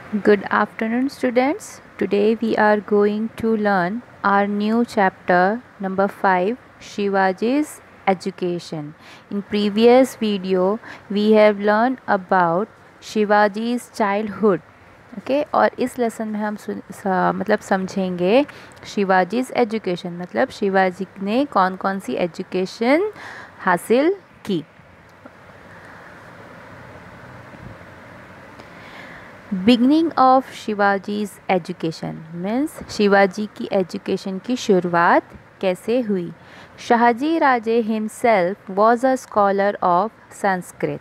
Good afternoon, students. Today we are going to learn our new chapter number 5, Shivaji's education. In previous video, we have learned about Shivaji's childhood. Okay और इस lesson में हम मतलब समझेंगे शिवाजीज़ education, मतलब शिवाजी ने कौन कौन सी एजुकेशन हासिल की. Beginning of Shivaji's education means Shivaji की एजुकेशन की शुरुआत कैसे हुई. Shahaji Raje himself was a scholar of Sanskrit.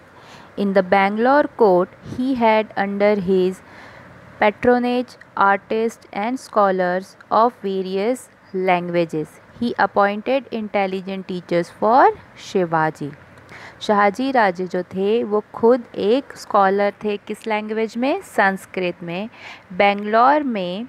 In the Bangalore court, he had under his patronage artists and scholars of various languages. He appointed intelligent teachers for Shivaji. Shahaji Raje जो थे वो खुद एक स्कॉलर थे. किस लैंग्वेज में? संस्कृत में. बेंगलोर में,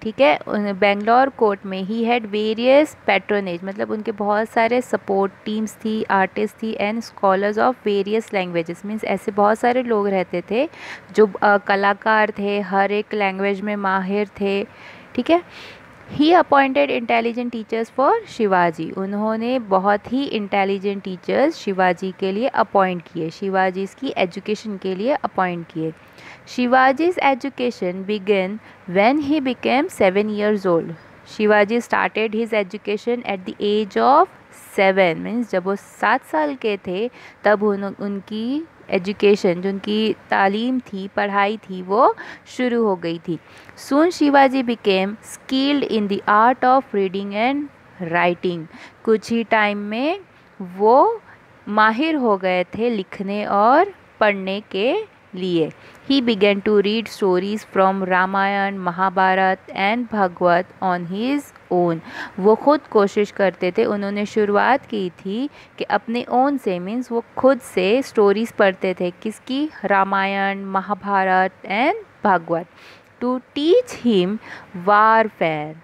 ठीक है, बेंगलोर कोर्ट में ही हैड वेरियस पैट्रोनेज, मतलब उनके बहुत सारे सपोर्ट टीम्स थी, आर्टिस्ट थी and scholars of various languages. Means ऐसे बहुत सारे लोग रहते थे जो कलाकार थे, हर एक लैंग्वेज में माहिर थे. ठीक है. ही appointed intelligent teachers for Shivaji. उन्होंने बहुत ही इंटेलिजेंट टीचर्स शिवाजी के लिए अपॉइंट किए, शिवाजी की एजुकेशन के लिए अपॉइंट किए. शिवाजी's education began when he became 7 years old. Shivaji started his education at the age of 7. Means जब वो 7 साल के थे तब उनकी एजुकेशन, जो उनकी तालीम थी, पढ़ाई थी, वो शुरू हो गई थी. Soon Shivaji became skilled in the art of reading and writing. कुछ ही टाइम में वो माहिर हो गए थे लिखने और पढ़ने के लिए. He began to read stories from Ramayana, Mahabharata and Bhagavata on his own. वो खुद कोशिश करते थे, उन्होंने शुरुआत की थी कि अपने ओन से, मीन्स वो खुद से स्टोरीज पढ़ते थे. किसकी? Ramayana, Mahabharata and Bhagavata. To teach him warfare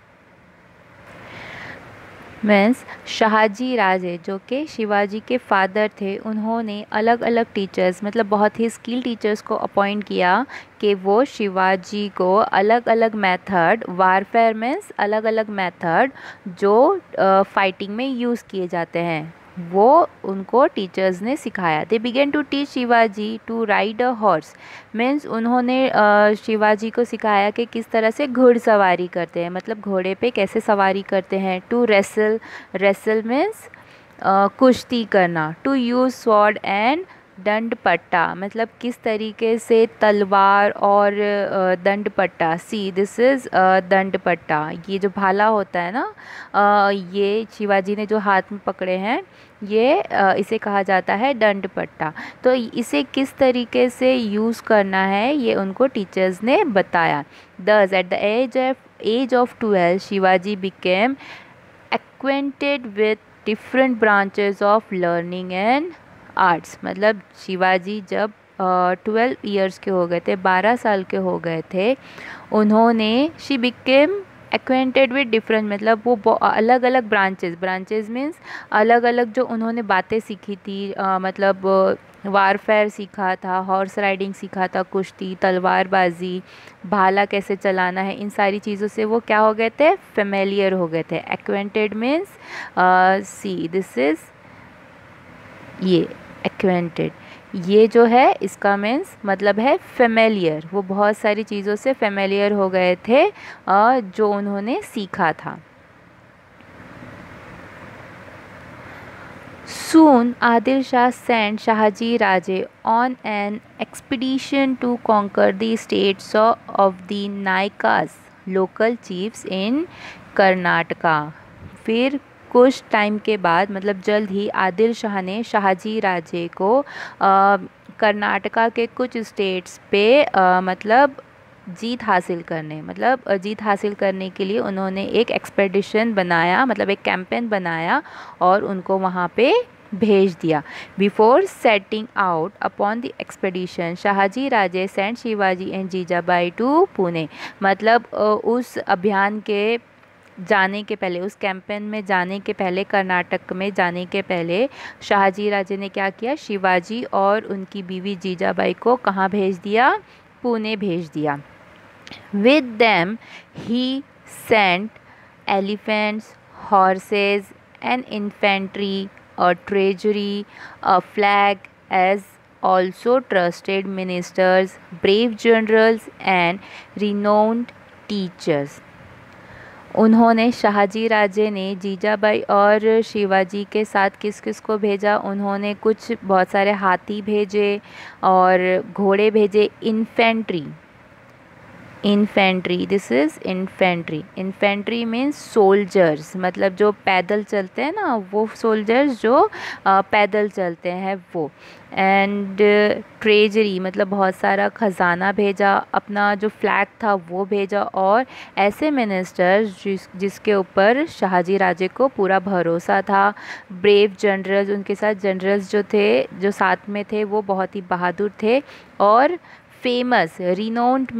means Shahaji Raje जो कि शिवाजी के फादर थे, उन्होंने अलग अलग टीचर्स, मतलब बहुत ही स्किल टीचर्स को अपॉइंट किया कि वो शिवाजी को अलग अलग मेथड, वारफेयर मीन्स अलग अलग मेथड जो फाइटिंग में यूज़ किए जाते हैं, वो उनको टीचर्स ने सिखाया. They began to teach Shivaji to ride a horse. Means उन्होंने शिवाजी को सिखाया कि किस तरह से घुड़सवारी करते हैं, मतलब घोड़े पे कैसे सवारी करते हैं. टू रेसल, रेसल मीन्स कुश्ती करना. टू यूज़ स्वॉर्ड एंड दंड पट्टा, मतलब किस तरीके से तलवार और दंड पट्टा. सी दिस इज़ दंड पट्टा. ये जो भाला होता है ना, ये शिवाजी ने जो हाथ में पकड़े हैं, ये इसे कहा जाता है दंड पट्टा. तो इसे किस तरीके से यूज़ करना है ये उनको टीचर्स ने बताया. Thus at the age of 12 Shivaji became acquainted with different branches of learning and arts. मतलब शिवाजी जब 12 ईयर्स के हो गए थे, 12 साल के हो गए थे, उन्होंने she became acquainted with different, मतलब वो अलग अलग ब्रांचेस मीन्स अलग अलग जो उन्होंने बातें सीखी थी, मतलब वारफेयर सीखा था, हॉर्स राइडिंग सीखा था, कुश्ती, तलवारबाजी, भाला कैसे चलाना है, इन सारी चीज़ों से वो क्या हो गए थे? फेमिलियर हो गए थे. Acquainted means C this is ये एक्वेंटेड, ये जो है इसका मीन्स मतलब है फेमिलियर. वो बहुत सारी चीज़ों से फेमिलियर हो गए थे जो उन्होंने सीखा था. Soon Adil Shah sent Shahaji Raje on an expedition to conquer the states of the Naikas, local chiefs in Karnataka. फिर कुछ टाइम के बाद, मतलब जल्द ही, आदिल शाह ने शाहजी राजे को कर्नाटका के कुछ स्टेट्स पे मतलब जीत हासिल करने के लिए उन्होंने एक एक्सपेडिशन बनाया, मतलब एक कैंपेन बनाया और उनको वहाँ पे भेज दिया. Before setting out upon the expedition Shahaji Raje sent Shivaji and Jijabai to Pune. मतलब उस अभियान के जाने के पहले, उस कैंपेन में जाने के पहले, कर्नाटक में जाने के पहले शाहजी राजे ने क्या किया? शिवाजी और उनकी बीवी जीजाबाई को कहाँ भेज दिया? पुणे भेज दिया. With them he sent elephants, horses, an infantry, a treasury, a flag, as also trusted ministers, brave generals and renowned teachers. उन्होंने शाहजी राजे ने जीजाबाई और शिवाजी के साथ किस किस को भेजा? उन्होंने कुछ बहुत सारे हाथी भेजे और घोड़े भेजे। Infantry, this is infantry. Infantry means soldiers, मतलब जो पैदल चलते हैं ना, वो सोल्जर्स जो पैदल चलते हैं वो। एंड ट्रेजरी मतलब बहुत सारा ख़जाना भेजा, अपना जो फ्लैग था वो भेजा, और ऐसे मिनिस्टर्स जिसके ऊपर शाहजी राजे को पूरा भरोसा था। ब्रेव जनरल्स, उनके साथ जनरल्स जो थे, जो साथ में थे, वो बहुत ही बहादुर थे। और famous, renowned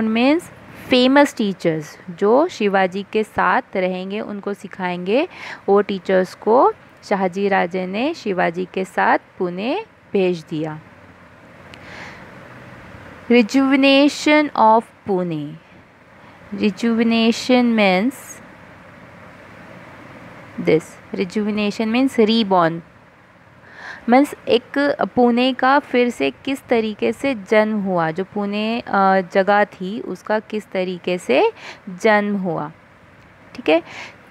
means famous teachers, जो शिवाजी के साथ रहेंगे, उनको सिखाएंगे। वो टीचर्स को शाहजी राजे ने शिवाजी के साथ पुणे भेज दिया। Rejuvenation of Pune. Rejuvenation means reborn, means एक पुणे का फिर से किस तरीके से जन्म हुआ, जो पुणे जगह थी उसका किस तरीके से जन्म हुआ। ठीक है।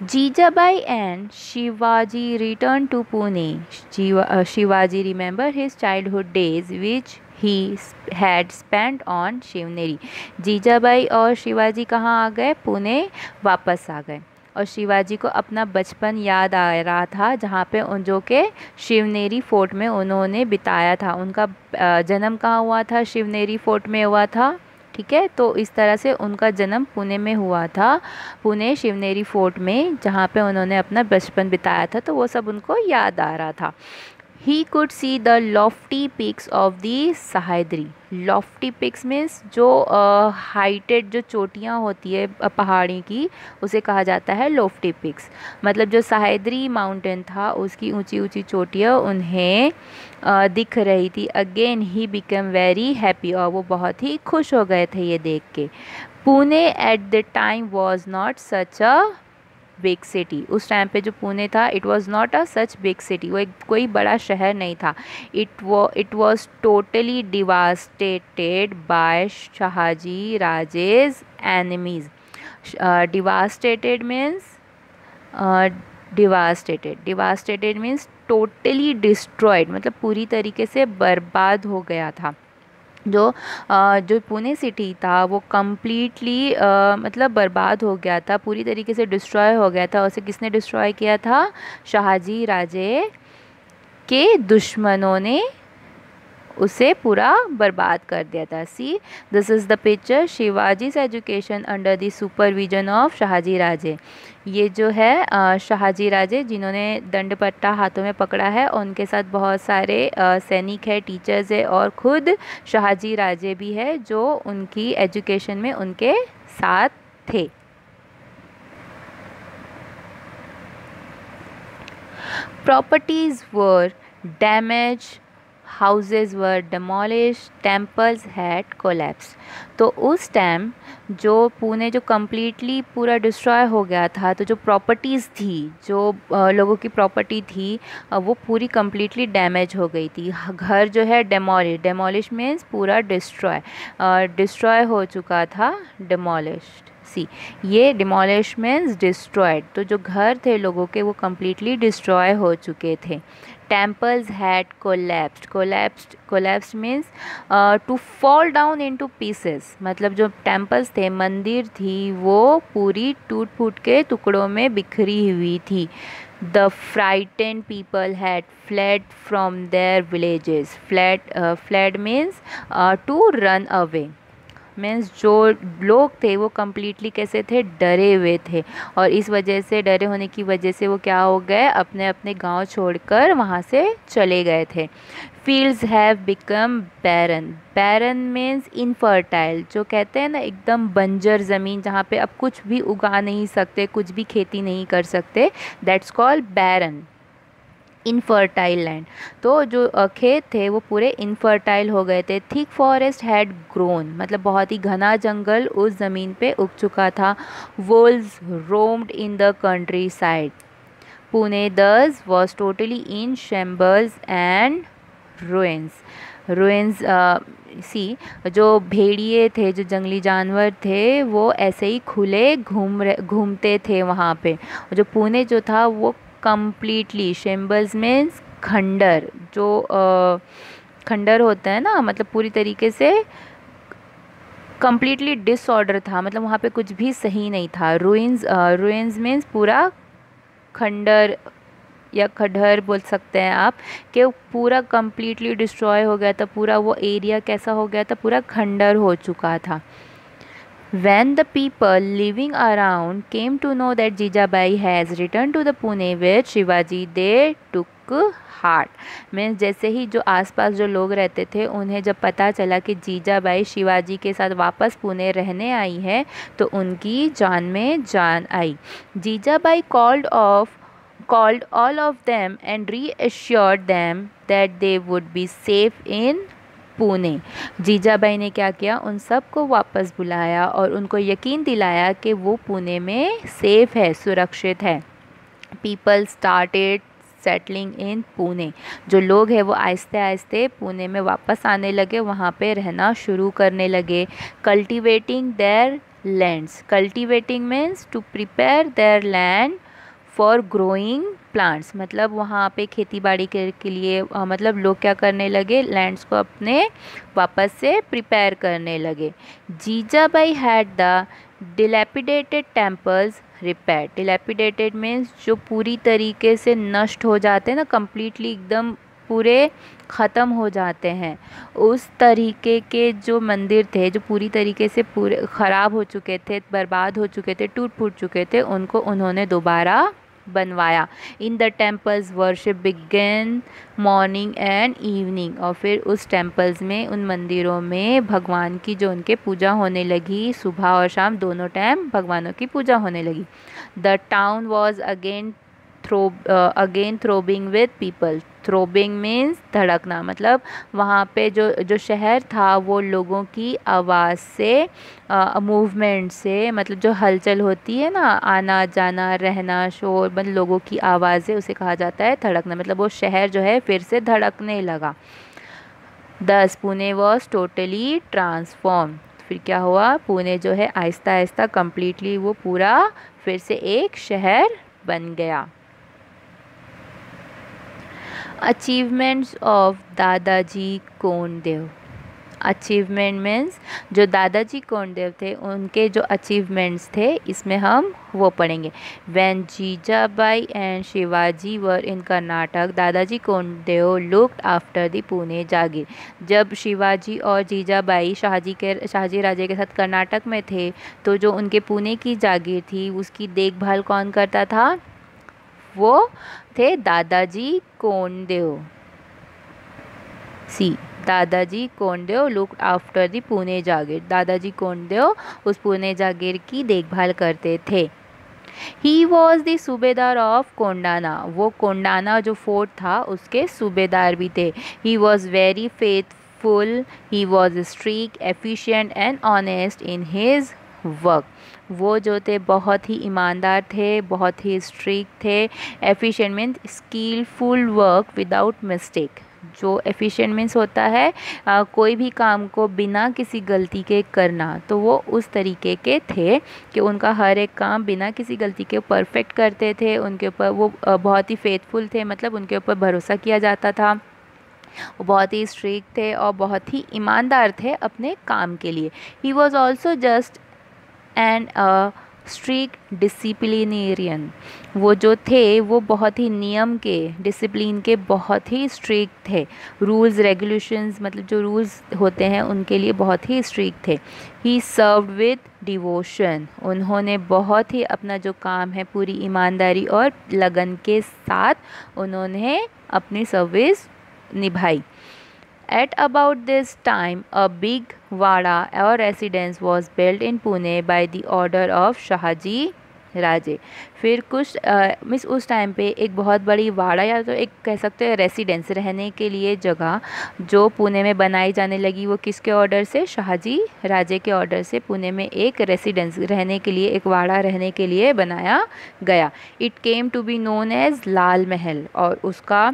Jijabai and Shivaji return to Pune. Shivaji remember his childhood days which he had spent on Shivneri. Jijabai और शिवाजी कहाँ आ गए? पुणे वापस आ गए। और शिवाजी को अपना बचपन याद आ रहा था, जहाँ पे उन जो के शिवनेरी फोर्ट में उन्होंने बिताया था। उनका जन्म कहाँ हुआ था? शिवनेरी फोर्ट में हुआ था। ठीक है, तो इस तरह से उनका जन्म पुणे में हुआ था, पुणे शिवनेरी फोर्ट में, जहाँ पे उन्होंने अपना बचपन बिताया था, तो वो सब उनको याद आ रहा था। He could see the lofty peaks of the Sahyadri. Lofty peaks means जो हाइटेड जो चोटियाँ होती है पहाड़ी की, उसे कहा जाता है लॉफ्टी पिक्स। मतलब जो सह्याद्री माउंटेन था उसकी ऊंची ऊंची चोटियाँ उन्हें दिख रही थी। Again he become very happy, और वो बहुत ही खुश हो गए थे ये देख के। Pune at the time was not such a big city. उस टाइम पे जो पुणे था, it was not a such big city, वो एक कोई बड़ा शहर नहीं था। It was totally devastated by Shahaji Raje's enemies. Devastated means devastated means totally destroyed, मतलब पूरी तरीके से बर्बाद हो गया था। जो पुणे सिटी था वो कम्प्लीटली मतलब बर्बाद हो गया था, पूरी तरीके से डिस्ट्रॉय हो गया था। उसे किसने डिस्ट्रॉय किया था? शाहजी राजे के दुश्मनों ने उसे पूरा बर्बाद कर दिया था। See, this is the picture Shivaji's education under the supervision of Shahaji Raje. ये जो है शाहजी राजे जिन्होंने दंड पट्टा हाथों में पकड़ा है, उनके साथ बहुत सारे सैनिक है, टीचर्स है, और खुद शाहजी राजे भी है जो उनकी एजुकेशन में उनके साथ थे। Properties were damage, houses were demolish, temples had collapse. तो उस टाइम जो पुणे जो कम्प्लीटली पूरा डिस्ट्रॉय हो गया था, तो जो प्रॉपर्टीज़ थी, जो लोगों की प्रॉपर्टी थी, वो पूरी कम्प्लीटली डैमेज हो गई थी। घर जो है डेमोलिश मीन्स पूरा डिस्ट्रॉय हो चुका था, डेमोलिश्ड। सी, ये डिमोलिश मीन्स डिस्ट्रॉयड, तो जो घर थे लोगों के वो कम्प्लीटली डिस्ट्रॉय हो चुके थे। Temples had collapsed means to fall down into pieces, मतलब जो टेम्पल्स थे, मंदिर थी, वो पूरी टूट फूट के टुकड़ों में बिखरी हुई थी। The frightened people had fled from their villages. Fled means to run away, means जो लोग थे वो कम्प्लीटली कैसे थे? डरे हुए थे, और इस वजह से, डरे होने की वजह से वो क्या हो गए? अपने अपने गांव छोड़कर वहाँ से चले गए थे। Fields have become barren means infertile, जो कहते हैं ना एकदम बंजर ज़मीन, जहाँ पे अब कुछ भी उगा नहीं सकते, कुछ भी खेती नहीं कर सकते, that's called barren. Infertile land. तो जो खेत थे वो पूरे इनफर्टाइल हो गए थे। थिक फॉरेस्ट हैड ग्रोन, मतलब बहुत ही घना जंगल उस ज़मीन पे उग चुका था। Wolves roamed in the countryside. Pune thus was totally in shambles and ruins. Ruins see, जो भेड़िए थे, जो जंगली जानवर थे, वो ऐसे ही खुले घूमते थे वहाँ पे। जो पुणे जो था वो कम्प्लीटली, शेम्बल्स मीन्स खंडर, जो खंडर होता है ना, मतलब पूरी तरीके से कम्प्लीटली डिसऑर्डर था, मतलब वहाँ पे कुछ भी सही नहीं था। रुइंस मीन्स पूरा खंडर या खंडहर बोल सकते हैं आप, कि पूरा कम्प्लीटली डिस्ट्रॉय हो गया था। पूरा वो एरिया कैसा हो गया था, पूरा खंडर हो चुका था। When the people living around came to know that Jijabai has returned to the Pune with Shivaji, they took heart. Means जैसे ही जो आसपास जो लोग रहते थे उन्हें जब पता चला कि जीजाबाई शिवाजी के साथ वापस पुणे रहने आई है, तो उनकी जान में जान आई। Jijabai called all of them and reassured them that they would be safe in Pune. Jijabai ने क्या किया, उन सबको वापस बुलाया और उनको यकीन दिलाया कि वो पुणे में सेफ है, सुरक्षित है। People started settling in Pune. जो लोग हैं वो आहिस्ते आहिस्ते पुणे में वापस आने लगे, वहाँ पे रहना शुरू करने लगे। Cultivating their lands. Cultivating means to prepare their land for growing plants, मतलब वहाँ पे खेती बाड़ी के लिए मतलब लोग क्या करने लगे, लैंड्स को अपने वापस से प्रिपेयर करने लगे। Jijabai had the dilapidated temples repair. Dilapidated means जो पूरी तरीके से नष्ट हो जाते हैं ना, कम्प्लीटली एकदम पूरे ख़त्म हो जाते हैं, उस तरीके के जो मंदिर थे, जो पूरी तरीके से पूरे ख़राब हो चुके थे, बर्बाद हो चुके थे, टूट फूट चुके थे, उनको उन्होंने दोबारा बनवाया। In the temples worship began morning and evening. और फिर उस टेम्पल्स में, उन मंदिरों में भगवान की जो उनके पूजा होने लगी, सुबह और शाम दोनों टाइम भगवानों की पूजा होने लगी। The town was again throbbing with people. Throbbing means धड़कना, मतलब वहाँ पे जो शहर था वो लोगों की आवाज़ से, मूवमेंट से, मतलब जो हलचल होती है ना, आना जाना रहना, शोर, मतलब लोगों की आवाज़ें, उसे कहा जाता है धड़कना। मतलब वो शहर जो है फिर से धड़कने लगा। दस पुणे वॉज टोटली ट्रांसफॉर्म। फिर क्या हुआ, पुणे जो है आहिस्ता आहिस्ता कम्प्लीटली वो पूरा फिर से एक शहर बन गया। अचीवमेंट्स ऑफ दादाजी कोंडदेव। अचीवमेंट मीन्स जो दादाजी कोंडदेव थे उनके जो अचीवमेंट्स थे, इसमें हम वो पढ़ेंगे। When Jijabai and Shivaji were in Karnataka, Dadaji Kondadev looked after the Pune jagir. जब शिवाजी और जीजाबाई शाहजी राजे के साथ कर्नाटक में थे, तो जो उनके पुणे की जागीर थी उसकी देखभाल कौन करता था, वो थे दादाजी Kondadev. See, Dadaji Kondadev looked after the Pune jagir. Dadaji Kondadev उस पुणे जागीर की देखभाल करते थे। He was the subedar of Kondana. वो कोंडाना जो फोर्ट था उसके सूबेदार भी थे। He was very faithful, he was strict, efficient and honest in his work. वो जो थे बहुत ही ईमानदार थे, बहुत ही स्ट्रिक्ट थे। Efficient means skillful work without mistake. जो एफिशिएंट मीन्स होता है कोई भी काम को बिना किसी गलती के करना, तो वो उस तरीके के थे कि उनका हर एक काम बिना किसी गलती के परफेक्ट करते थे। उनके ऊपर वो बहुत ही फेथफुल थे, मतलब उनके ऊपर भरोसा किया जाता था। वो बहुत ही स्ट्रिक्ट थे और बहुत ही ईमानदार थे अपने काम के लिए। He was also just and strict disciplinarian. वो जो थे वो बहुत ही नियम के, डिसिप्लिन के बहुत ही स्ट्रिक्ट थे। रूल्स रेगुलेशंस, मतलब जो रूल्स होते हैं उनके लिए बहुत ही स्ट्रिक्ट थे। ही सर्व्ड विद डिवोशन। उन्होंने बहुत ही अपना जो काम है पूरी ईमानदारी और लगन के साथ उन्होंने अपनी सर्विस निभाई। At about this time, a big wada or residence was built in Pune by the order of Shahaji राजे। फिर कुछ मीन्स उस टाइम पे एक बहुत बड़ी वाड़ा या तो एक कह सकते हैं रेसिडेंस, रहने के लिए जगह जो पुणे में बनाई जाने लगी। वो किसके ऑर्डर से? शाहजी राजे के ऑर्डर से पुणे में एक रेसिडेंस, रहने के लिए एक वाड़ा रहने के लिए बनाया गया। It came to be known as Lal Mahal, और उसका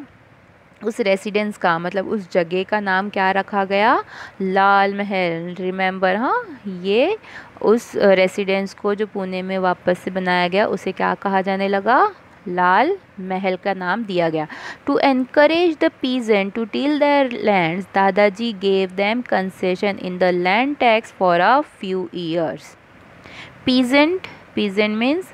उस रेसिडेंस का मतलब उस जगह का नाम क्या रखा गया? लाल महल। रिमेंबर, हाँ, ये उस रेसिडेंस को जो पुणे में वापस से बनाया गया उसे क्या कहा जाने लगा? लाल महल का नाम दिया गया। To encourage the peasant to till their lands, Dadaji gave them concession in the land tax for a few years. Peasant, peasant means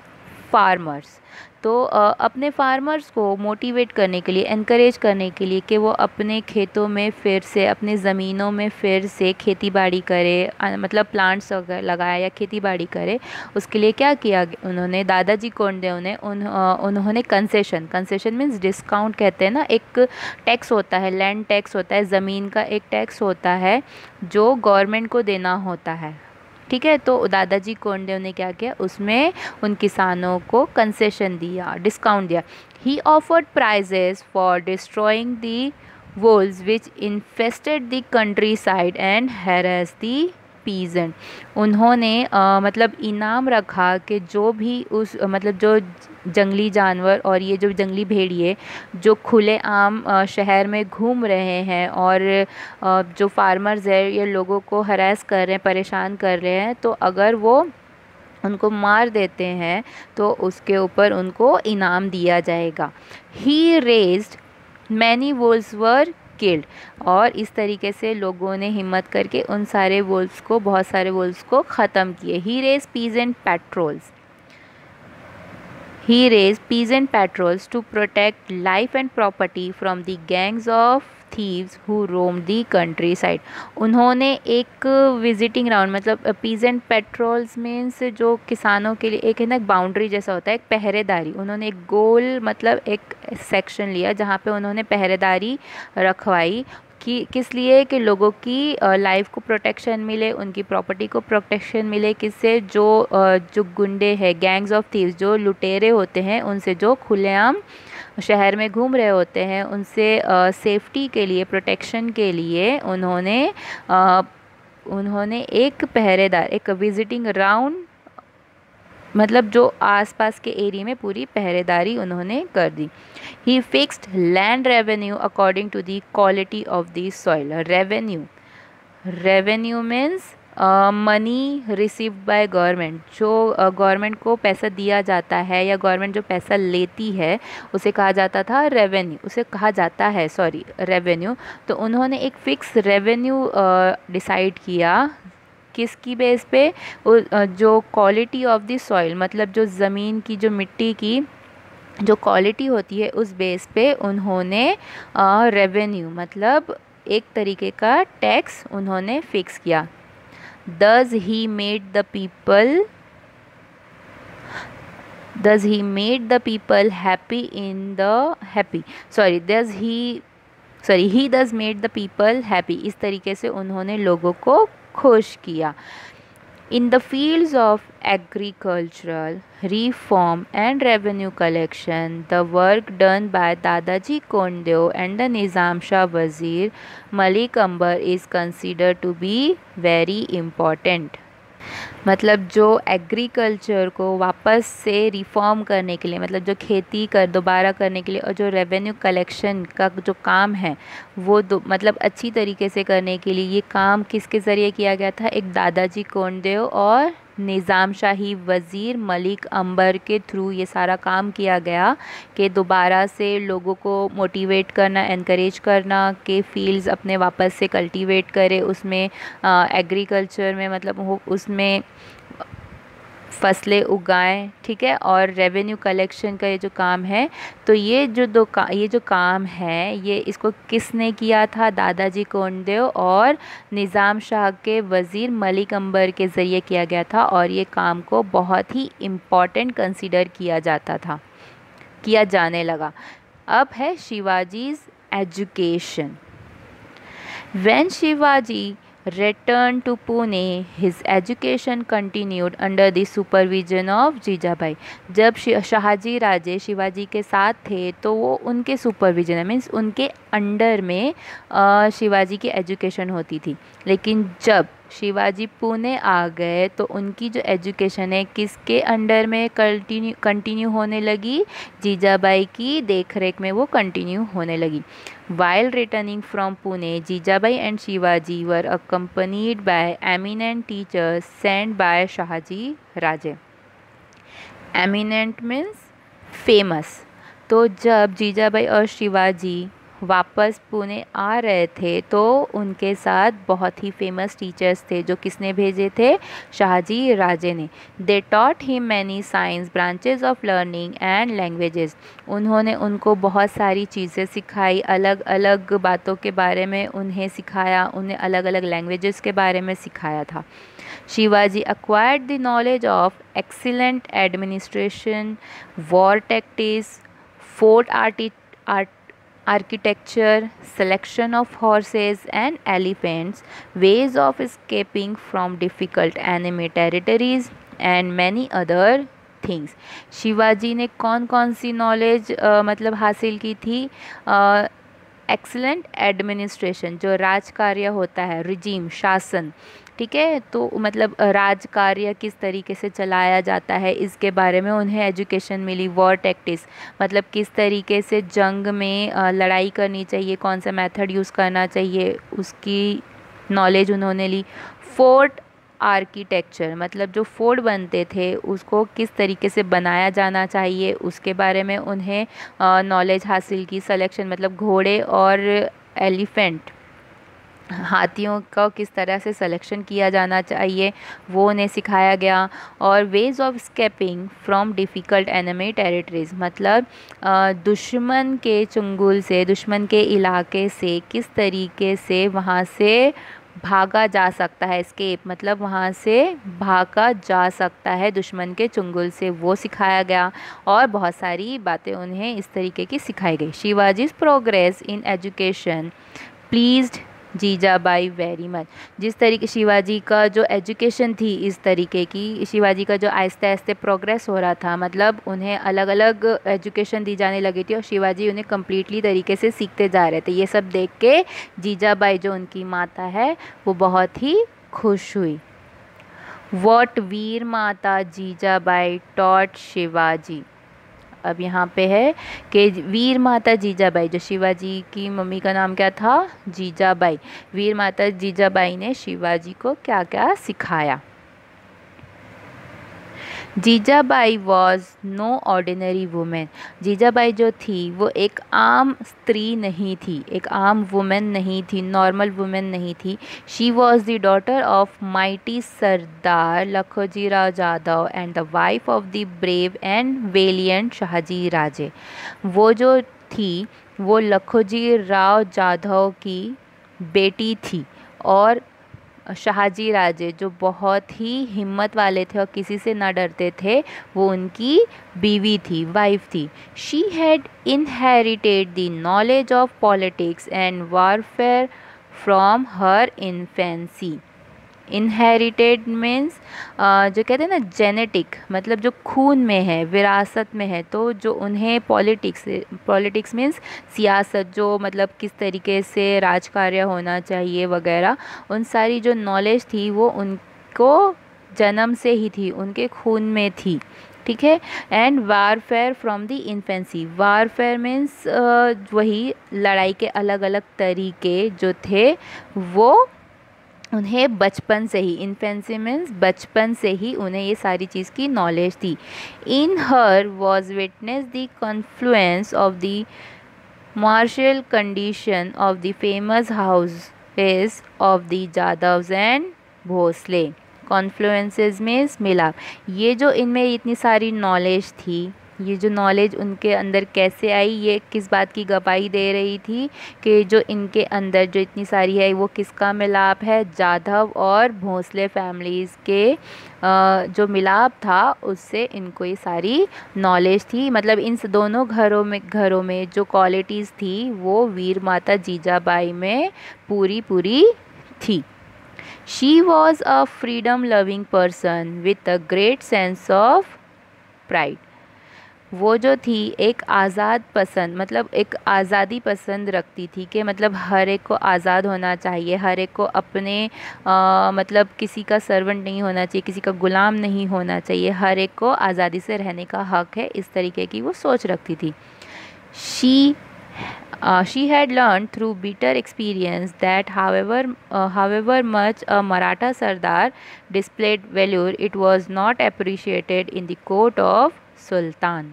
farmers. तो अपने फार्मर्स को मोटिवेट करने के लिए, एनकरेज करने के लिए कि वो अपने खेतों में फिर से, अपनी ज़मीनों में फिर से खेती बाड़ी करे, मतलब प्लांट्स लगाए या खेती बाड़ी करे, उसके लिए क्या किया उन्होंने? दादाजी कोंडदेव ने उन्होंने कंसेशन, कंसेशन मीन्स डिस्काउंट कहते हैं ना, एक टैक्स होता है, लैंड टैक्स होता है, ज़मीन का एक टैक्स होता है जो गवर्नमेंट को देना होता है, ठीक है। तो दादाजी कोंडदेव ने क्या किया? उसमें उन किसानों को कंसेशन दिया, डिस्काउंट दिया। He offered prizes for destroying the wolves which infested the countryside and harass the peasant. उन्होंने मतलब इनाम रखा कि जो भी उस मतलब जो जंगली जानवर और ये जो जंगली भेड़िए जो खुले आम शहर में घूम रहे हैं और जो फार्मर्स है ये लोगों को हरास कर रहे हैं, परेशान कर रहे हैं, तो अगर वो उनको मार देते हैं तो उसके ऊपर उनको इनाम दिया जाएगा। He raised many wolves were killed, और इस तरीके से लोगों ने हिम्मत करके उन सारे वुल्व्स को, बहुत सारे वुल्व्स को ख़त्म किए। He raise peasant patrols, he raised peasant patrols to protect life and property from the gangs of thieves who roamed the countryside। उन्होंने एक विजिटिंग राउंड, मतलब पीजेंट पेट्रोल्स मीन्स जो किसानों के लिए एक है ना, बाउंड्री जैसा होता है, एक पहरेदारी। उन्होंने एक गोल मतलब एक सेक्शन लिया जहाँ पे उन्होंने पहरेदारी रखवाई कि किस लिए? कि लोगों की लाइफ को प्रोटेक्शन मिले, उनकी प्रॉपर्टी को प्रोटेक्शन मिले। किससे? जो गुंडे हैं, गैंग्स ऑफ थीव्स, जो लुटेरे होते हैं, उनसे, जो खुलेआम शहर में घूम रहे होते हैं, उनसे सेफ्टी के लिए, प्रोटेक्शन के लिए उन्होंने एक पहरेदार, एक विजिटिंग राउंड, मतलब जो आसपास के एरिया में पूरी पहरेदारी उन्होंने कर दी। He fixed land revenue according to the quality of the soil. Revenue, revenue means money received by government, जो गवर्नमेंट को पैसा दिया जाता है या गवर्नमेंट जो पैसा लेती है उसे कहा जाता था रेवेन्यू, उसे कहा जाता है रेवेन्यू। तो उन्होंने एक फिक्स रेवेन्यू डिसाइड किया, किसकी बेस पे? जो क्वालिटी ऑफ द सॉइल, मतलब जो ज़मीन की, जो मिट्टी की जो क्वालिटी होती है, उस बेस पे उन्होंने रेवेन्यू मतलब एक तरीके का टैक्स उन्होंने फिक्स किया। Thus he made the people happy in the happy sorry he thus made the people happy। इस तरीके से उन्होंने लोगों को खुश किया। In the fields of agricultural reform and revenue collection, the work done by Dadaji Kondeo and the Nizam Shah Wazir Malik Ambar is considered to be very important। मतलब जो एग्रीकल्चर को वापस से रिफॉर्म करने के लिए, मतलब जो खेती दोबारा करने के लिए, और जो रेवेन्यू कलेक्शन का जो काम है वो मतलब अच्छी तरीके से करने के लिए ये काम किसके ज़रिए किया गया था? एक दादाजी कोंडदेव और निज़ाम शाही वज़ीर मलिक अंबर के थ्रू ये सारा काम किया गया कि दोबारा से लोगों को मोटिवेट करना, एनकरेज करना कि फील्ड्स अपने वापस से कल्टीवेट करे, उसमें एग्रीकल्चर में मतलब उसमें फसलें उगाएं, ठीक है। और रेवेन्यू कलेक्शन का ये जो काम है, तो ये जो काम है ये इसको किसने किया था? दादाजी कोंडदेव और निज़ाम शाह के वज़ीर मलिक अंबर के ज़रिए किया गया था, और ये काम को बहुत ही इम्पॉर्टेंट कंसीडर किया जाने लगा। अब है शिवाजीज़ education. When Shivaji returned to Pune, his education continued under the supervision of Jijabai. जब शहाजी राजे शिवाजी के साथ थे तो वो उनके सुपरविजन मीन्स उनके अंडर में शिवाजी की एजुकेशन होती थी। लेकिन जब शिवाजी पुणे आ गए तो उनकी जो एजुकेशन है किसके अंडर में कंटिन्यू होने लगी? जीजाबाई की देखरेख में वो कंटिन्यू होने लगी। While returning from Pune, Jijabai and Shivaji were accompanied by eminent teachers sent by Shahaji Raje. Eminent means famous. तो जब जीजाबाई और शिवाजी वापस पुणे आ रहे थे तो उनके साथ बहुत ही फेमस टीचर्स थे जो किसने भेजे थे? शाहजी राजे ने। They taught him many science branches of learning and languages. उन्होंने उनको बहुत सारी चीज़ें सिखाई, अलग अलग बातों के बारे में उन्हें सिखाया, उन्हें अलग अलग लैंग्वेजेस के बारे में सिखाया था। Shivaji acquired the knowledge of excellent administration, war tactics, fort architecture, selection of horses and elephants, ways of escaping from difficult enemy territories and many other things. Shivaji ने कौन कौन सी नॉलेज मतलब हासिल की थी? एक्सीलेंट एडमिनिस्ट्रेशन, जो राज कार्य होता है, रिजीम शासन, ठीक है, तो मतलब राज कार्य किस तरीके से चलाया जाता है इसके बारे में उन्हें एजुकेशन मिली। वॉर टैक्टिक्स मतलब किस तरीके से जंग में लड़ाई करनी चाहिए, कौन सा मेथड यूज़ करना चाहिए, उसकी नॉलेज उन्होंने ली। फोर्ट आर्किटेक्चर मतलब जो फोर्ट बनते थे उसको किस तरीके से बनाया जाना चाहिए उसके बारे में उन्हें नॉलेज हासिल की। सिलेक्शन मतलब घोड़े और एलिफेंट, हाथियों का किस तरह से सिलेक्शन किया जाना चाहिए वो उन्हें सिखाया गया। और ways of escaping from difficult enemy territories मतलब दुश्मन के चंगुल से, दुश्मन के इलाके से किस तरीके से वहाँ से भागा जा सकता है। एस्केप मतलब वहाँ से भागा जा सकता है दुश्मन के चंगुल से, वो सिखाया गया। और बहुत सारी बातें उन्हें इस तरीके की सिखाई गई। Shivaji's progress in education pleased Jijabai very much. जिस तरीके शिवाजी का जो एजुकेशन थी, इस तरीके की शिवाजी का जो आहिस्ते आहिस्ते प्रोग्रेस हो रहा था, मतलब उन्हें अलग अलग एजुकेशन दी जाने लगी थी और शिवाजी उन्हें कम्प्लीटली तरीके से सीखते जा रहे थे। ये सब देख के जीजाबाई जो उनकी माता है वो बहुत ही खुश हुई। वॉट वीर माता जीजाबाई टॉट शिवाजी। अब यहाँ पे है कि वीर माता जीजाबाई, जो शिवाजी की मम्मी का नाम क्या था? जीजाबाई। वीर माता जीजाबाई ने शिवाजी को क्या क्या सिखाया? Jijabai was no ordinary women. Jijabai जो थी वो एक आम स्त्री नहीं थी, एक आम वुमेन नहीं थी, नॉर्मल वुमेन नहीं थी। She was the daughter of mighty Sardar Lakhoji Rao Jadhav and the wife of the brave and valiant Shahaji Raje. वो जो थी वो लखोजी राव जाधव की बेटी थी और शाहजी राजे जो बहुत ही हिम्मत वाले थे और किसी से ना डरते थे, वो उनकी बीवी थी, वाइफ थी। She had inherited the knowledge of politics and warfare from her infancy. Inherited means जो कहते हैं ना जेनेटिक, मतलब जो खून में है, विरासत में है। तो जो उन्हें पॉलिटिक्स मीन्स सियासत, जो मतलब किस तरीके से राजकार्य होना चाहिए वगैरह, उन सारी जो नॉलेज थी वो उनको जन्म से ही थी, उनके खून में थी, ठीक है। And warfare from the infancy. Warfare means वही लड़ाई के अलग अलग तरीके जो थे वो उन्हें बचपन से ही, इन्फेंसी मीन्स बचपन से ही उन्हें ये सारी चीज़ की नॉलेज थी। In her was witness the confluence of the martial condition of the famous houses of the Jadhavs and Bhosale. Confluences means मिलाप। ये जो इनमें इतनी सारी नॉलेज थी, ये जो नॉलेज उनके अंदर कैसे आई, ये किस बात की गवाही दे रही थी कि जो इनके अंदर जो इतनी सारी है वो किसका मिलाप है? जाधव और भोसले फैमिलीज़ के जो मिलाप था उससे इनको ये सारी नॉलेज थी। मतलब इन दोनों घरों में जो क्वालिटीज़ थी वो वीर माता जीजाबाई में पूरी थी। She was a freedom loving person with a great sense of pride. वो जो थी एक आज़ाद पसंद, मतलब एक आज़ादी पसंद रखती थी कि मतलब हर एक को आज़ाद होना चाहिए, हर एक को अपने मतलब किसी का सर्वेंट नहीं होना चाहिए, किसी का गुलाम नहीं होना चाहिए, हर एक को आज़ादी से रहने का हक है, इस तरीके की वो सोच रखती थी। She had learned through bitter experience that however much a Maratha Sardar displayed valor, it was not appreciated in the court of Sultan.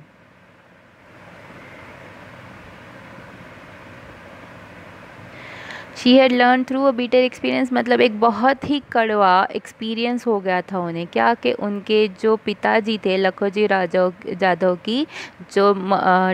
She had learn through a bitter experience, मतलब एक बहुत ही कड़वा एक्सपीरियंस हो गया था उन्हें, क्या कि उनके जो पिताजी थे लखोजी जाधव की जो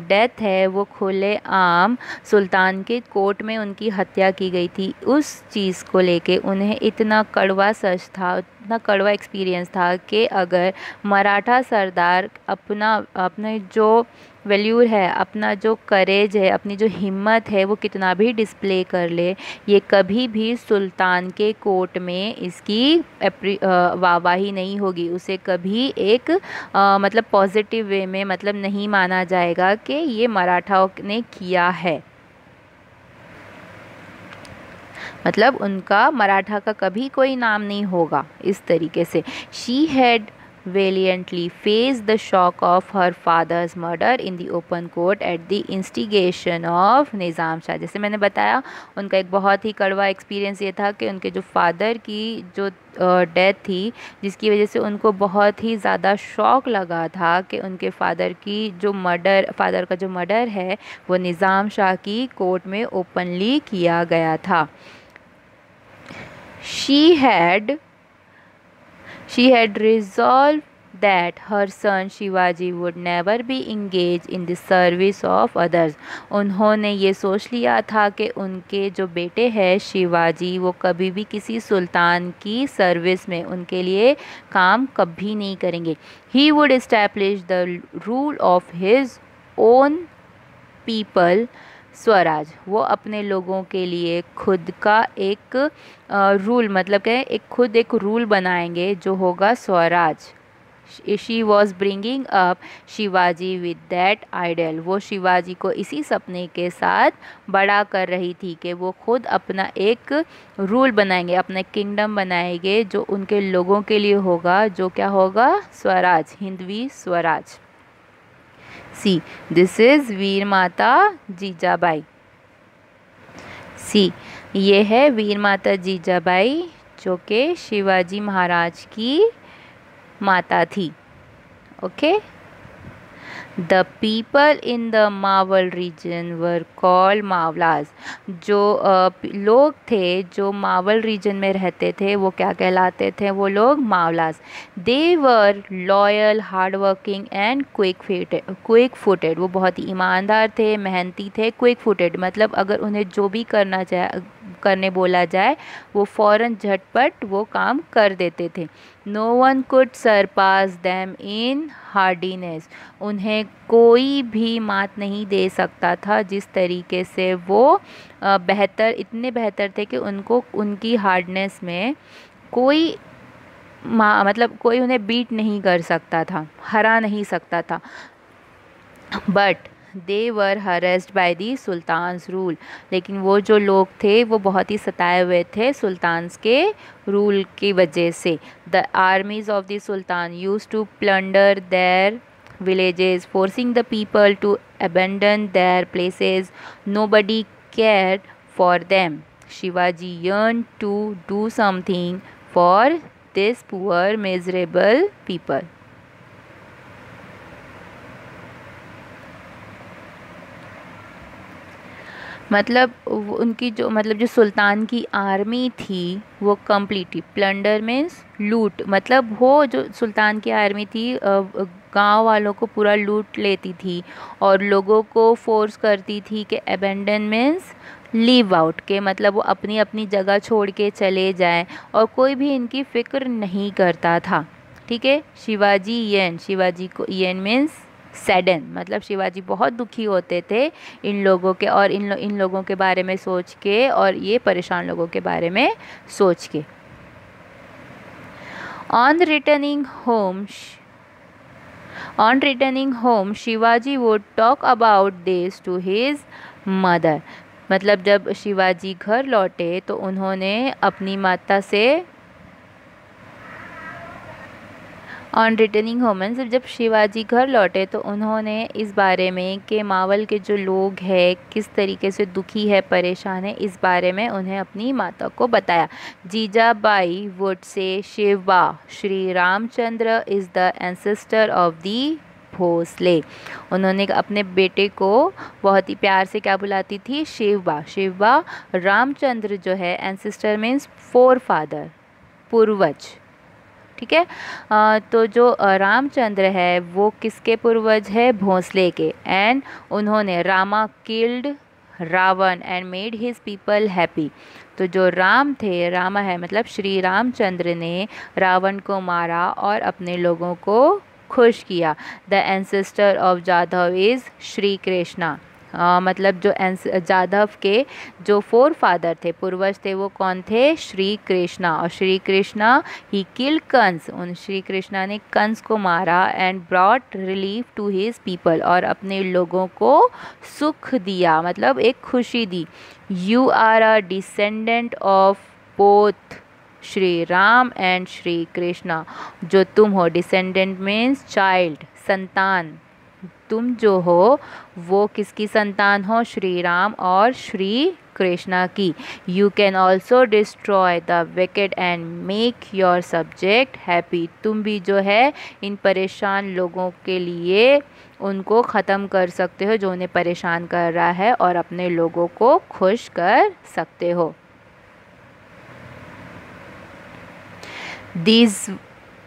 डेथ है वो खुले आम सुल्तान के कोर्ट में उनकी हत्या की गई थी। उस चीज़ को लेके उन्हें इतना कड़वा सच था, इतना कड़वा एक्सपीरियंस था कि अगर मराठा सरदार अपने जो वैल्यूर है, अपना जो करेज है, अपनी जो हिम्मत है, वो कितना भी डिस्प्ले कर ले, ये कभी भी सुल्तान के कोर्ट में इसकी वाहवाही नहीं होगी, उसे कभी एक मतलब पॉजिटिव वे में मतलब नहीं माना जाएगा कि ये मराठाओं ने किया है, मतलब उनका मराठा का कभी कोई नाम नहीं होगा इस तरीके से। She had valiantly faced the shock of her father's murder in the open court at the instigation of निज़ाम शाह। जैसे मैंने बताया उनका एक बहुत ही कड़वा एक्सपीरियंस ये था कि उनके जो फादर की जो डेथ थी, जिसकी वजह से उनको बहुत ही ज़्यादा शॉक लगा था कि उनके फादर का जो मर्डर है वो निज़ाम शाह की कोर्ट में ओपनली किया गया था। She had resolved that her son Shivaji would never be engaged in the service of others। उन्होंने ये सोच लिया था कि उनके जो बेटे हैं शिवाजी वो कभी भी किसी सुल्तान की सर्विस में उनके लिए काम कभी नहीं करेंगे। He would establish the rule of his own people, Swaraj. वो अपने लोगों के लिए खुद का एक रूल, मतलब क्या एक रूल बनाएंगे जो होगा Swaraj. She was bringing up Shivaji with that ideal. वो शिवाजी को इसी सपने के साथ बड़ा कर रही थी कि वो खुद अपना एक रूल बनाएंगे, अपना किंगडम बनाएंगे जो उनके लोगों के लिए होगा, जो क्या होगा, स्वराज, हिंदवी स्वराज। सी, दिस इज वीर माता जीजाबाई। सी, ये है वीर माता जीजाबाई जो कि शिवाजी महाराज की माता थी। Okay. The people in the Maval region were called Mavalas. जो लोग थे जो मावल रीजन में रहते थे वो क्या कहलाते थे, वो लोग Mavalas. They were loyal, hard working and quick footed. वो बहुत ही ईमानदार थे, मेहनती थे। क्विक फुटेड मतलब अगर उन्हें जो भी करने बोला जाए वो फ़ौरन झटपट वो काम कर देते थे। No one could surpass them in hardiness. उन्हें कोई भी मात नहीं दे सकता था, जिस तरीके से वो इतने बेहतर थे कि उनको उनकी हार्डनेस में कोई मतलब कोई उन्हें बीट नहीं कर सकता था, हरा नहीं सकता था। But they were harassed by the sultan's rule. लेकिन वो जो लोग थे वो बहुत ही सताए हुए थे सुल्तान्स के रूल की वजह से। The armies of the sultan used to plunder their villages, forcing the people to abandon their places. Nobody cared for them. Shivaji yearned to do something for this poor, miserable people. मतलब उनकी जो सुल्तान की army थी वो completely, plunder means लूट, मतलब वो जो सुल्तान की आर्मी थी गांव वालों को पूरा लूट लेती थी और लोगों को फोर्स करती थी कि अबेंडन मीन्स लीव आउट, के मतलब वो अपनी अपनी जगह छोड़ के चले जाएं और कोई भी इनकी फ़िक्र नहीं करता था। ठीक है। शिवाजी को येन मीन्स सैडन, मतलब शिवाजी बहुत दुखी होते थे इन लोगों के और इन लोगों के बारे में सोच के और ये परेशान लोगों के बारे में सोच के। On returning home, Shivaji would talk about this to his mother. मतलब जब शिवाजी घर लौटे तो उन्होंने अपनी माता से ऑन रिटर्निंग होम मीन्स जब शिवाजी घर लौटे तो उन्होंने इस बारे में कि मावल के जो लोग हैं किस तरीके से दुखी है, परेशान है, इस बारे में उन्हें अपनी माता को बताया. Jijabai would say Shiva Shri Ramachandra is the ancestor of the Bhosale. उन्होंने अपने बेटे को बहुत ही प्यार से क्या बुलाती थी? शिवा. शिवा रामचंद्र जो है, एंसेस्टर मीन्स फोर फादर, पूर्वज. ठीक है. तो जो रामचंद्र है वो किसके पूर्वज है? भोसले के. एंड उन्होंने Rama killed Ravana and made his people happy. तो जो राम थे, रामा है मतलब श्री रामचंद्र ने रावण को मारा और अपने लोगों को खुश किया. The ancestor of Jadhav is Shri Krishna. मतलब जो जाधव के जो फोर फादर थे, पूर्वज थे, वो कौन थे? श्री कृष्णा. और श्री कृष्णा ही किल कंस. उन श्री कृष्णा ने कंस को मारा. And brought relief to his people. और अपने लोगों को सुख दिया, मतलब एक खुशी दी. You are a descendant of both Shri Ram and Shri Krishna. जो तुम हो, डिसेंडेंट मीन्स चाइल्ड, संतान. तुम जो हो वो किसकी संतान हो? श्री राम और श्री कृष्णा की. You can also destroy the wicked and make your subject happy. तुम भी जो है इन परेशान लोगों के लिए उनको ख़त्म कर सकते हो जो उन्हें परेशान कर रहा है, और अपने लोगों को खुश कर सकते हो.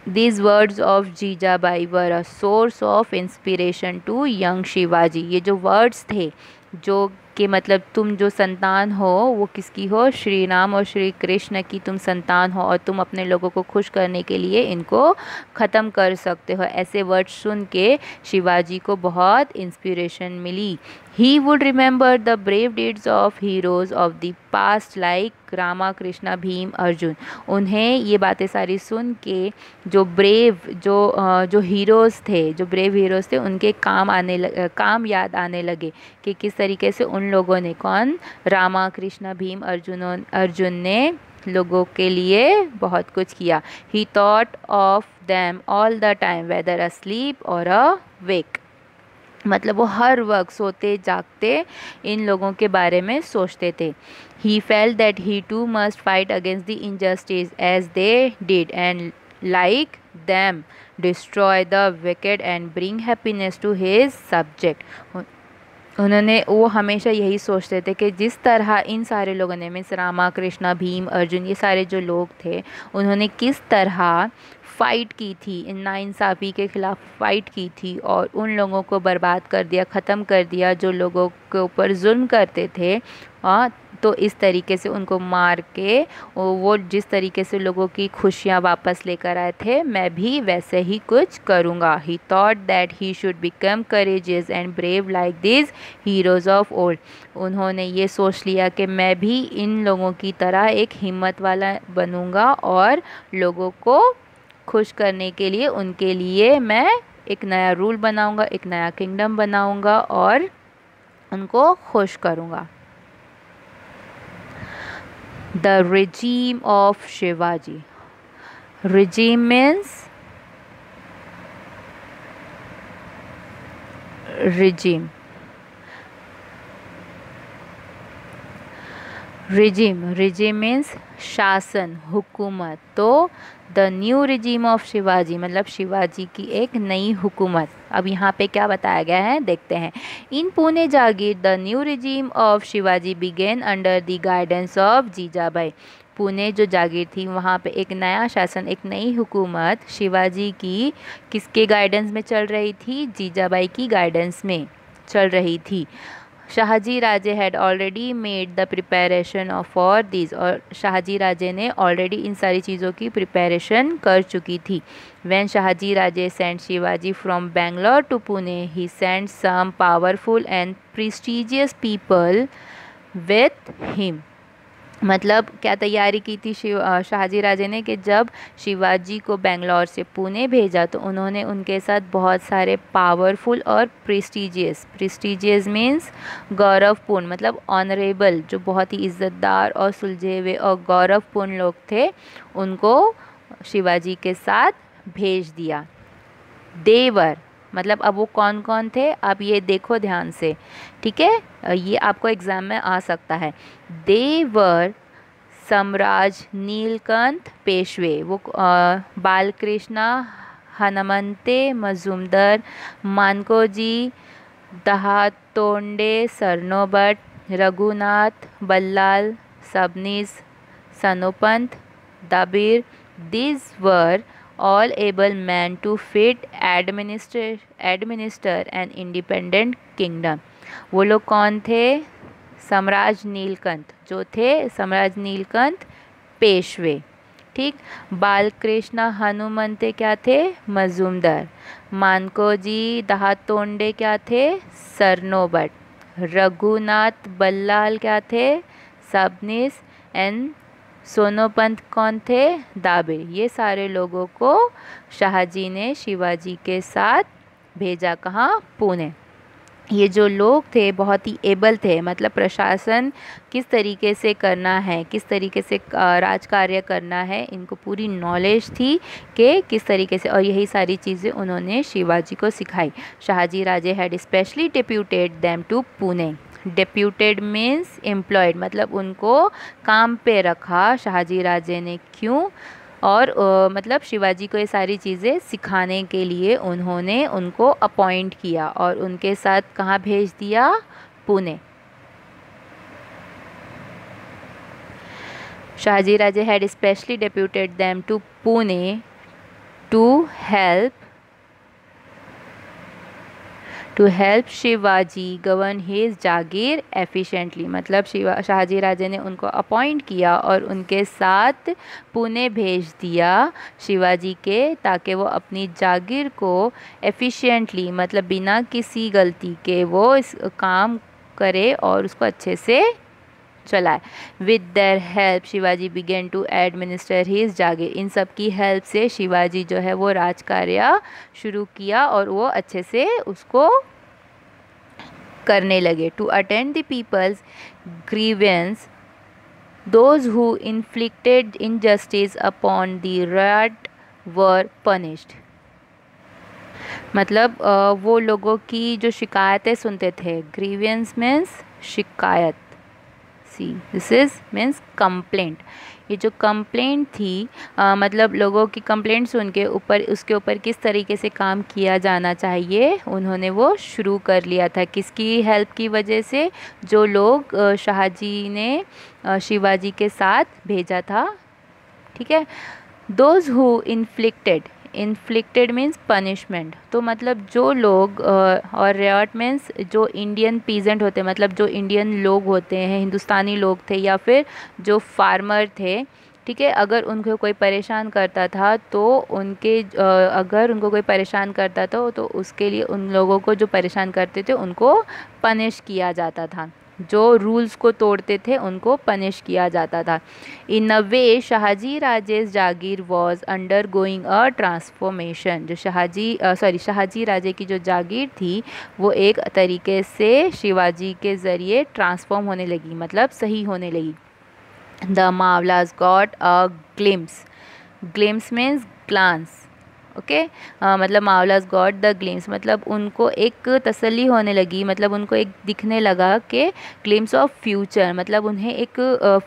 These words of Jijabai were a source of inspiration to young Shivaji. ये जो वर्ड्स थे, जो कि मतलब तुम जो संतान हो वो किसकी हो? श्री राम और श्री कृष्ण की तुम संतान हो, और तुम अपने लोगों को खुश करने के लिए इनको ख़त्म कर सकते हो. ऐसे वर्ड्स सुन के शिवाजी को बहुत इंस्पिरेशन मिली. He would remember the brave deeds of heroes of the past like Rama, Krishna, Bhim, Arjun. उन्हें ये बातें सारी सुन के जो ब्रेव जो हीरोज़ थे, जो ब्रेव हीरोज़ थे, उनके काम याद आने लगे कि किस तरीके से उन लोगों ने, कौन? रामा, कृष्णा, भीम, अर्जुन ने लोगों के लिए बहुत कुछ किया. He thought of them all the time whether asleep or awake. मतलब वो हर वक्त सोते जागते इन लोगों के बारे में सोचते थे. He felt that he too must fight against the injustice as they did, and like them destroy the wicked and bring happiness to his subject. वो हमेशा यही सोचते थे कि जिस तरह इन सारे लोगों ने, मीन्स रामा, कृष्णा, भीम, अर्जुन, ये सारे जो लोग थे, उन्होंने किस तरह फ़ाइट की थी, इन नाइंसाफ़ी के ख़िलाफ़ फ़ाइट की थी और उन लोगों को बर्बाद कर दिया, ख़त्म कर दिया जो लोगों के ऊपर जुल्म करते थे. तो इस तरीके से उनको मार के वो जिस तरीके से लोगों की खुशियाँ वापस लेकर आए थे, मैं भी वैसे ही कुछ करूँगा. ही thought that he should become courageous and brave like this heroes of old. उन्होंने ये सोच लिया कि मैं भी इन लोगों की तरह एक हिम्मत वाला बनूँगा और लोगों को खुश करने के लिए, उनके लिए मैं एक नया रूल बनाऊँगा, एक नया किंगडम बनाऊँगा और उनको खुश करूँगा. The regime of Shivaji. Regime means regime. Regime means शासन, हुकूमत. तो the new regime of Shivaji मतलब शिवाजी की एक नई हुकूमत. अब यहाँ पे क्या बताया गया है देखते हैं. In Pune jagir the new regime of Shivaji began under the guidance of Jijabai. Pune जो जागीर थी वहाँ पे एक नया शासन, एक नई हुकूमत शिवाजी की किसके गाइडेंस में चल रही थी? जीजाबाई की गाइडेंस में चल रही थी. Shahaji Raje had already made the preparation for this. और शाहजी राजे ने ऑलरेडी इन सारी चीज़ों की प्रिपरेशन कर चुकी थी. When Shahaji Raje sent Shivaji from Bangalore to Pune, he sent some powerful and prestigious people with him. मतलब क्या तैयारी की थी शहाजी राजे ने कि जब शिवाजी को बेंगलोर से पुणे भेजा तो उन्होंने उनके साथ बहुत सारे पावरफुल और प्रेस्टिजियस मीन्स गौरवपूर्ण, मतलब ऑनरेबल, जो बहुत ही इज़्ज़तदार और सुलझे हुए और गौरवपूर्ण लोग थे, उनको शिवाजी के साथ भेज दिया। देवर मतलब अब वो कौन कौन थे, आप ये देखो ध्यान से, ठीक है, ये आपको एग्ज़ाम में आ सकता है। देवर सम्राज नीलकंठ पेशवे, वो Balkrishna Hanumante Majumdar, Mankoji Dahatonde सरनोबट, Raghunath Ballal Sabnis, सनोपंत Dabir, these were all able men to fit administer an independent kingdom। वो लोग कौन थे? सम्राज नीलकंठ, जो थे सम्राज नीलकंठ पेशवे, ठीक। बालकृष्ण हनुमंते क्या थे? मजूमदार। मानकोजी दहातोंडे क्या थे? सरनोबट। रघुनाथ बल्लाल क्या थे? सबनीस। एंड सोनोपंत कौन थे? दाबिर। ये सारे लोगों को शाहजी ने शिवाजी के साथ भेजा, कहाँ? पुणे। ये जो लोग थे बहुत ही एबल थे, मतलब प्रशासन किस तरीके से करना है, किस तरीके से राज कार्य करना है, इनको पूरी नॉलेज थी कि किस तरीके से, और यही सारी चीज़ें उन्होंने शिवाजी को सिखाई। Shahaji Raje had specially deputed them to Pune. Deputed means employed, मतलब उनको काम पे रखा शाहजी राजे ने। क्यों? और मतलब शिवाजी को ये सारी चीज़ें सिखाने के लिए उन्होंने उनको अपॉइंट किया और उनके साथ कहाँ भेज दिया? Pune. Shahaji Raje had specially deputed them to Pune to help Shivaji govern his jagir efficiently. मतलब शाहजी राजे ने उनको अपॉइंट किया और उनके साथ पुणे भेज दिया शिवाजी के, ताकि वो अपनी जागीर को एफिशिएंटली, मतलब बिना किसी गलती के वो इस काम करे और उसको अच्छे से चलाए। With their help Shivaji began to administer his jagir. इन सब की हेल्प से शिवाजी जो है वो राज कार्य शुरू किया और वो अच्छे से उसको करने लगे। To attend the people's grievance, those who inflicted injustice upon the right were punished. मतलब वो लोगों की जो शिकायतें सुनते थे, ग्रीवेंस मीन्स शिकायत, दिस इज मीन्स कंप्लेंट। ये जो कंप्लेंट थी मतलब लोगों की कंप्लेंट सुन के उसके ऊपर किस तरीके से काम किया जाना चाहिए, उन्होंने वो शुरू कर लिया था। किसकी हेल्प की वजह से? जो लोग शाहजी ने शिवाजी के साथ भेजा था, ठीक है। Those who inflicted means punishment, तो मतलब जो लोग और रियॉट मीन्स जो इंडियन पीजेंट होते हैं, मतलब जो इंडियन लोग होते हैं, हिंदुस्तानी लोग थे या फिर जो फार्मर थे, ठीक है। अगर उनको कोई परेशान करता था तो अगर उनको कोई परेशान करता था तो उसके लिए उन लोगों को जो परेशान करते थे उनको पनिश किया जाता था। जो रूल्स को तोड़ते थे उनको पनिश किया जाता था। इन अ way Shahaji Raje's jagir was undergoing a transformation. जो शाहजी राजे की जो जागीर थी वो एक तरीके से शिवाजी के ज़रिए ट्रांसफॉर्म होने लगी, मतलब सही होने लगी। The Mavalas got a glimpse means glance, okay. मतलब मावलास गॉट द ग्लिम्स, मतलब उनको एक तसल्ली होने लगी, मतलब उनको एक दिखने लगा कि ग्लिम्स ऑफ फ्यूचर, मतलब उन्हें एक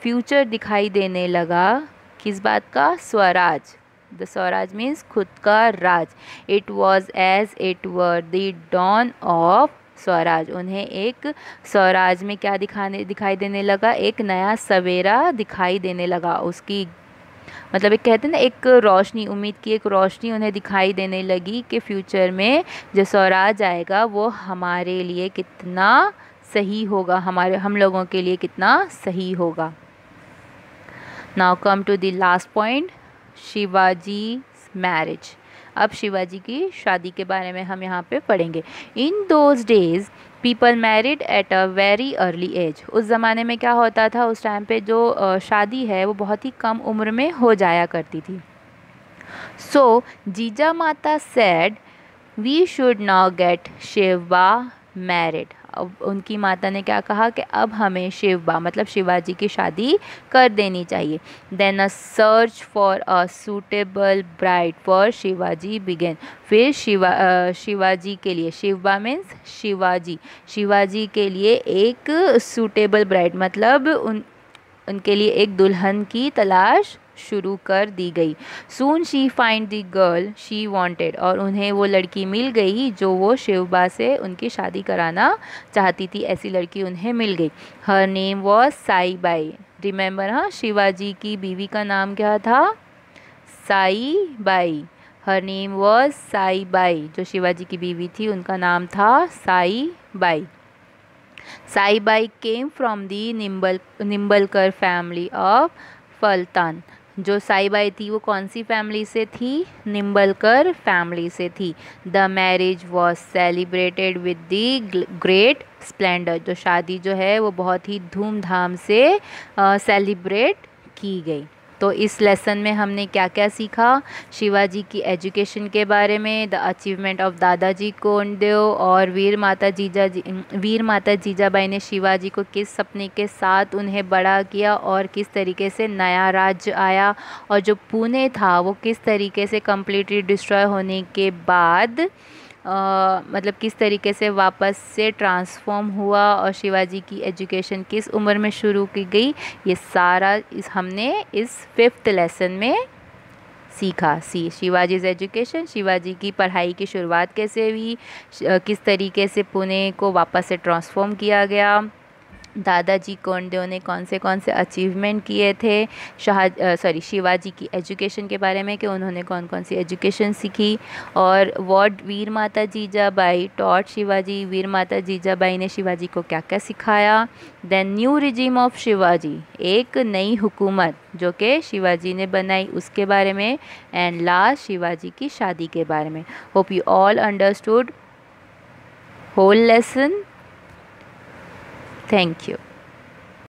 फ्यूचर दिखाई देने लगा। किस बात का? स्वराज। द स्वराज मीन्स खुद का राज। It was as it were the dawn of swaraj. उन्हें एक स्वराज में क्या दिखाई देने लगा? एक नया सवेरा दिखाई देने लगा। उसकी मतलब एक कहते हैं ना, एक रोशनी, उम्मीद की एक रोशनी उन्हें दिखाई देने लगी कि फ्यूचर में जो स्वराज आएगा वो हमारे लिए कितना सही होगा, हम लोगों के लिए कितना सही होगा। Now come to the last point, Shivaji marriage. अब शिवाजी की शादी के बारे में हम यहाँ पे पढ़ेंगे। In those days people married at a very early age. उस ज़माने में क्या होता था, उस टाइम पे जो शादी है वो बहुत ही कम उम्र में हो जाया करती थी। So Jija Mata said we should now get Shiva married. अब उनकी माता ने क्या कहा कि अब हमें शिवा मतलब शिवाजी की शादी कर देनी चाहिए। Then a search for a suitable bride for Shivaji began. फिर शिवाजी के लिए, शिवा मीन्स शिवाजी के लिए एक सूटेबल ब्राइड मतलब उनके लिए एक दुल्हन की तलाश शुरू कर दी गई। Soon she find the girl she wanted. और उन्हें वो लड़की मिल गई जो वो शिवबा से उनकी शादी कराना चाहती थी, ऐसी लड़की उन्हें मिल गई। Her name was Sai Bai. Remember, हाँ, शिवाजी की बीवी का नाम क्या था? Sai Bai. Her name was Sai Bai. जो शिवाजी की बीवी थी उनका नाम था Sai Bai. Sai Bai came from the Nimbalkar family of Phaltan. जो साई बाई थी वो कौन सी फैमिली से थी? निम्बलकर फैमिली से थी। The marriage was celebrated with the great Splendor. जो शादी जो है वो बहुत ही धूमधाम से सेलिब्रेट की गई। तो इस लेसन में हमने क्या क्या सीखा? शिवाजी की एजुकेशन के बारे में, द अचीवमेंट ऑफ दादाजी कोंडदेव और वीर माता जीजाबाई ने शिवाजी को किस सपने के साथ उन्हें बड़ा किया और किस तरीके से नया राज्य आया, और जो पुणे था वो किस तरीके से कम्प्लीटली डिस्ट्रॉय होने के बाद मतलब किस तरीके से वापस से ट्रांसफॉर्म हुआ, और शिवाजी की एजुकेशन किस उम्र में शुरू की गई, ये सारा हमने इस 5th लेसन में सीखा। शिवाजीज़ एजुकेशन, शिवाजी की पढ़ाई की शुरुआत कैसे हुई, किस तरीके से पुणे को वापस से ट्रांसफॉर्म किया गया, दादाजी कोंडदेव ने कौन से अचीवमेंट किए थे, शिवाजी की एजुकेशन के बारे में कि उन्होंने कौन कौन सी एजुकेशन सीखी, और व्हाट वीर माता जीजाबाई टॉट शिवाजी, वीर माता जीजाबाई ने शिवाजी को क्या क्या सिखाया। Then new regime of Shivaji, एक नई हुकूमत जो कि शिवाजी ने बनाई उसके बारे में, एंड लास्ट शिवाजी की शादी के बारे में। Hope you all understood whole lesson. Thank you.